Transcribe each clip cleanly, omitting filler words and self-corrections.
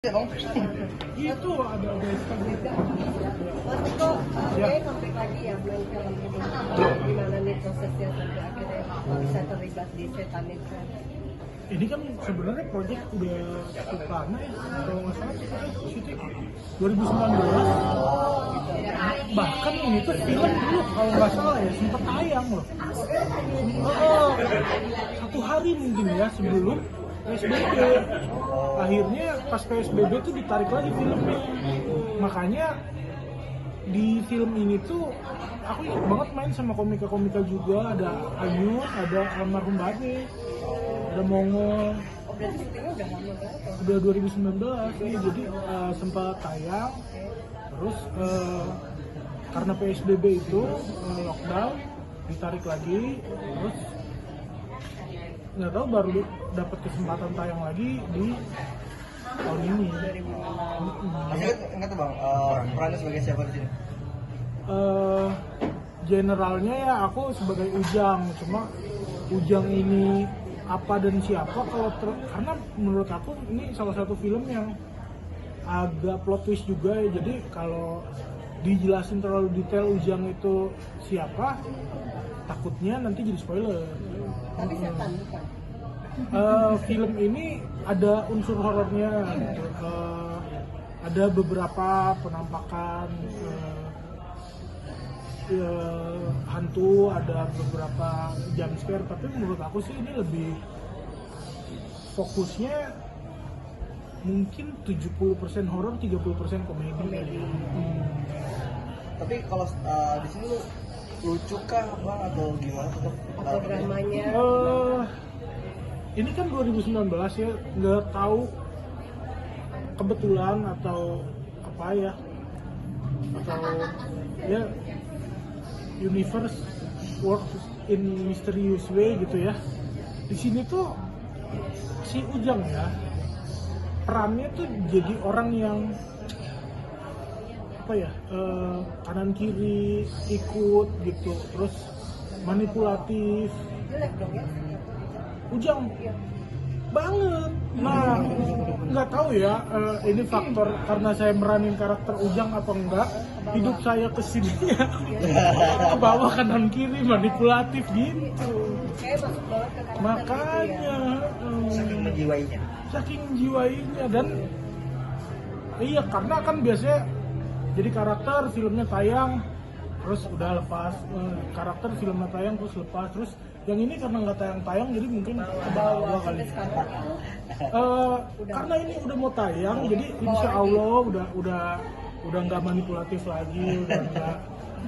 Itu ada Instagram. Mas Eko, kayaknya konflik lagi ya main film ini. Gimana nih prosesnya sampai akhirnya bisa terlibat di Setan itu? Ini kan sebenarnya proyek udah cukup lama ya, kalau nggak salah syuting 2019. Bahkan ini tuh film dulu kalau nggak salah ya sempat tayang loh. Satu hari mungkin ya sebelum PSBB. Akhirnya pas PSBB tuh ditarik lagi filmnya. Makanya di film ini tuh aku ingat banget main sama komika-komika juga, ada Anyu, ada almarhum Bade, ada Mongol. Oh, berarti syutingnya udah lama banget. Udah 2019 nih, jadi sempat tayang. Terus karena PSBB itu lockdown, ditarik lagi. Terus nggak tahu baru dapat kesempatan tayang lagi di tahun ini. Masih ingat tuh bang, perannya sebagai siapa di sini? Generalnya ya aku sebagai Ujang, cuma Ujang ini apa dan siapa karena menurut aku ini salah satu film yang agak plot twist juga ya. Jadi kalau dijelasin terlalu detail Ujang itu siapa, takutnya nanti jadi spoiler. Tapi setan bukan? Film ini ada unsur horornya gitu. Ada beberapa penampakan hantu, ada beberapa jump scare, tapi menurut aku sih ini lebih fokusnya mungkin 70% horor, 30% komedi. Tapi kalau di sini lu lucu kah bang atau gimana? Atau dramanya? Ini kan 2019 ya, nggak tahu kebetulan atau apa ya, atau ya universe works in mysterious way gitu ya. Di sini tuh si Ujang ya, perannya tuh jadi orang yang apa ya, kanan kiri ikut gitu, terus manipulatif. Jelek dong ya? Ujang banget. Nah, nggak tahu ya, ini faktor karena saya meranin karakter Ujang apa enggak, hidup saya kesini ke bawah kanan kiri manipulatif gitu. Kayak masuk banget ke karakter Makanya Saking menjiwainya. saking jiwainya. Dan iya, karena kan biasanya jadi karakter filmnya tayang terus udah lepas, karakter filmnya tayang terus lepas, terus yang ini karena nggak tayang jadi mungkin ke bawah kali. sampai sekarang. Karena ini udah mau tayang, jadi insya Allah udah nggak manipulatif lagi, udah nggak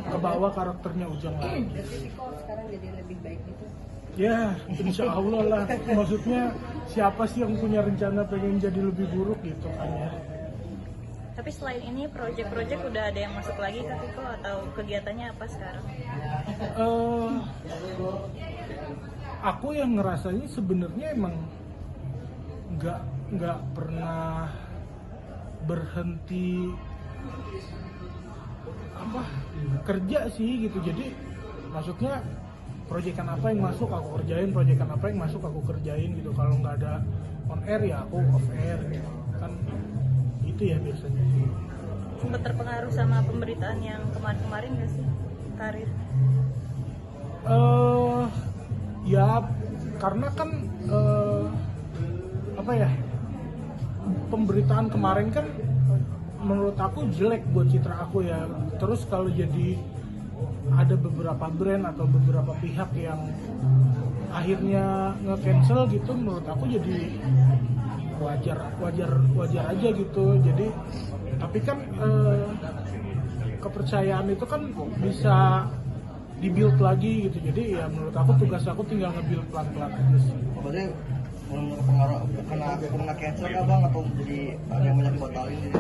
ke bawah karakternya Ujang lagi. Jadi kok sekarang jadi lebih baik gitu? Ya, insya Allah lah. Maksudnya siapa sih yang punya rencana pengen jadi lebih buruk gitu kan ya? Tapi selain ini project-project udah ada yang masuk lagi Kak Tiko atau kegiatannya apa sekarang? Aku yang ngerasanya sebenarnya emang nggak pernah berhenti kerja sih gitu. Jadi maksudnya proyekan apa yang masuk aku kerjain, proyekan apa yang masuk aku kerjain gitu. Kalau nggak ada on air ya aku off air gitu kan, itu ya biasanya. Sempat terpengaruh sama pemberitaan yang kemarin-kemarin nggak sih karir? Ya karena kan apa ya, pemberitaan kemarin kan menurut aku jelek buat citra aku ya. Terus kalau jadi ada beberapa brand atau beberapa pihak yang akhirnya nge-cancel gitu, menurut aku jadi wajar aja gitu. Jadi tapi kan kepercayaan itu kan bisa di-build lagi gitu. Jadi ya menurut aku tugas aku tinggal nge-build pelan-pelan aja sih. Berarti pengaruh kena cancel nggak bang atau jadi ada yang banyak dibatalin gitu?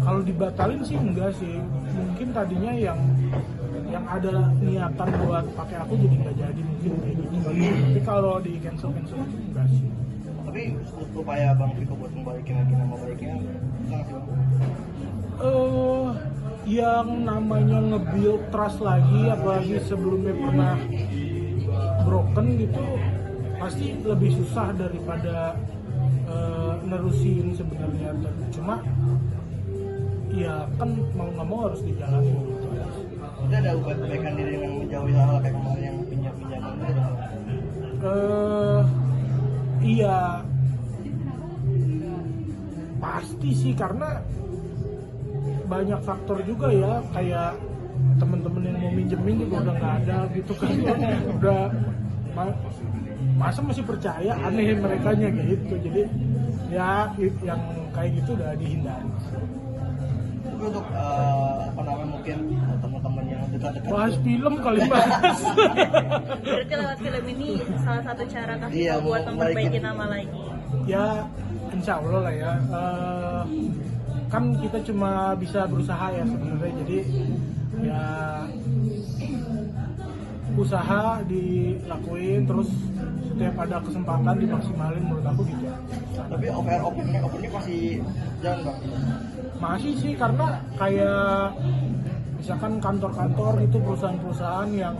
Kalau dibatalin sih enggak sih. Mungkin tadinya yang ada niatan buat pakai aku jadi nggak jadi mungkin kayak gitu. Tapi kalau di cancel enggak sih. Tapi upaya bang Tiko buat membalikin lagi nama baiknya sangat sih bang. Yang namanya nge-build trust lagi, apalagi sebelumnya pernah broken gitu, pasti lebih susah daripada nerusin sebenarnya, cuma ya kan mau nggak mau harus dijalani gitu. Kita ada upaya-upayaan diri dengan menjauhi hal kayak kemarin yang pinjam-pinjaman gitu. Iya pasti sih, karena banyak faktor juga ya, kayak temen-temen yang mau minjemin juga udah nggak ada gitu kan. Udah masa masih percaya, aneh merekanya gitu. Jadi ya yang kayak gitu udah dihindari. Tapi untuk mungkin teman-teman yang dekat-dekat Bahas film kali bahas. Berarti lewat film ini salah satu cara Kak Iya, Viko buat mau memperbaiki balikin. nama lagi. Ya insya Allah lah ya. Kan kita cuma bisa berusaha ya sebenarnya, jadi ya usaha dilakuin, terus setiap ada kesempatan dimaksimalin, menurut aku gitu. tapi opennya masih jalan bang. Masih sih, karena kayak misalkan kantor-kantor itu, perusahaan-perusahaan yang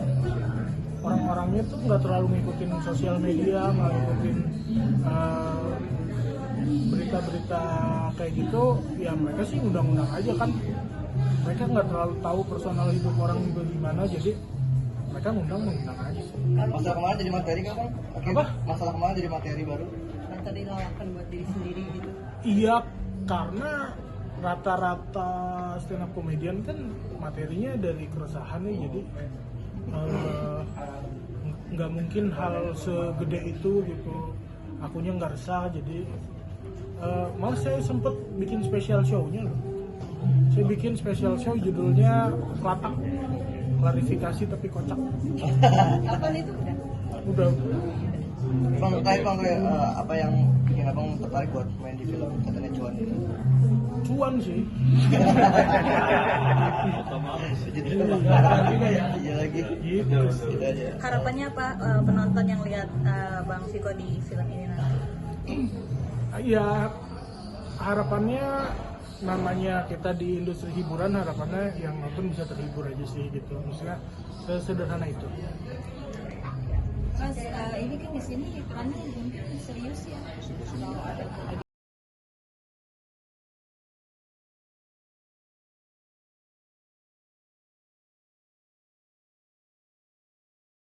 orang-orangnya tuh nggak terlalu ngikutin sosial media, nggak ngikutin berita-berita kayak gitu, ya mereka sih undang-undang aja kan. Mereka nggak terlalu tahu personal hidup orang juga gimana, jadi mereka mengundang aja sih. Masalah kemarin jadi materi kan bang? Apa? Masalah kemarin jadi materi baru. Tadi lawakan buat diri sendiri gitu. Iya, karena rata-rata stand up comedian kan materinya dari keresahan ya, jadi nggak mungkin hal segede itu gitu. Akunya nggak resah, jadi malah saya sempet bikin special show-nya loh. Saya bikin special show judulnya Kelatak, klarifikasi tapi kocak. Kapan itu udah? Udah. Bang, kayak apa yang bikin abang tertarik buat main di film katanya cuan gitu? Cuan sih. Iya lagi. Gitu. Gitu aja. Harapannya apa penonton yang lihat Bang Viko di film ini nanti? Ya harapannya, namanya kita di industri hiburan, harapannya yang nonton bisa terhibur aja sih gitu. Maksudnya sederhana itu. Mas, ini kan di sini iklannya mungkin serius ya.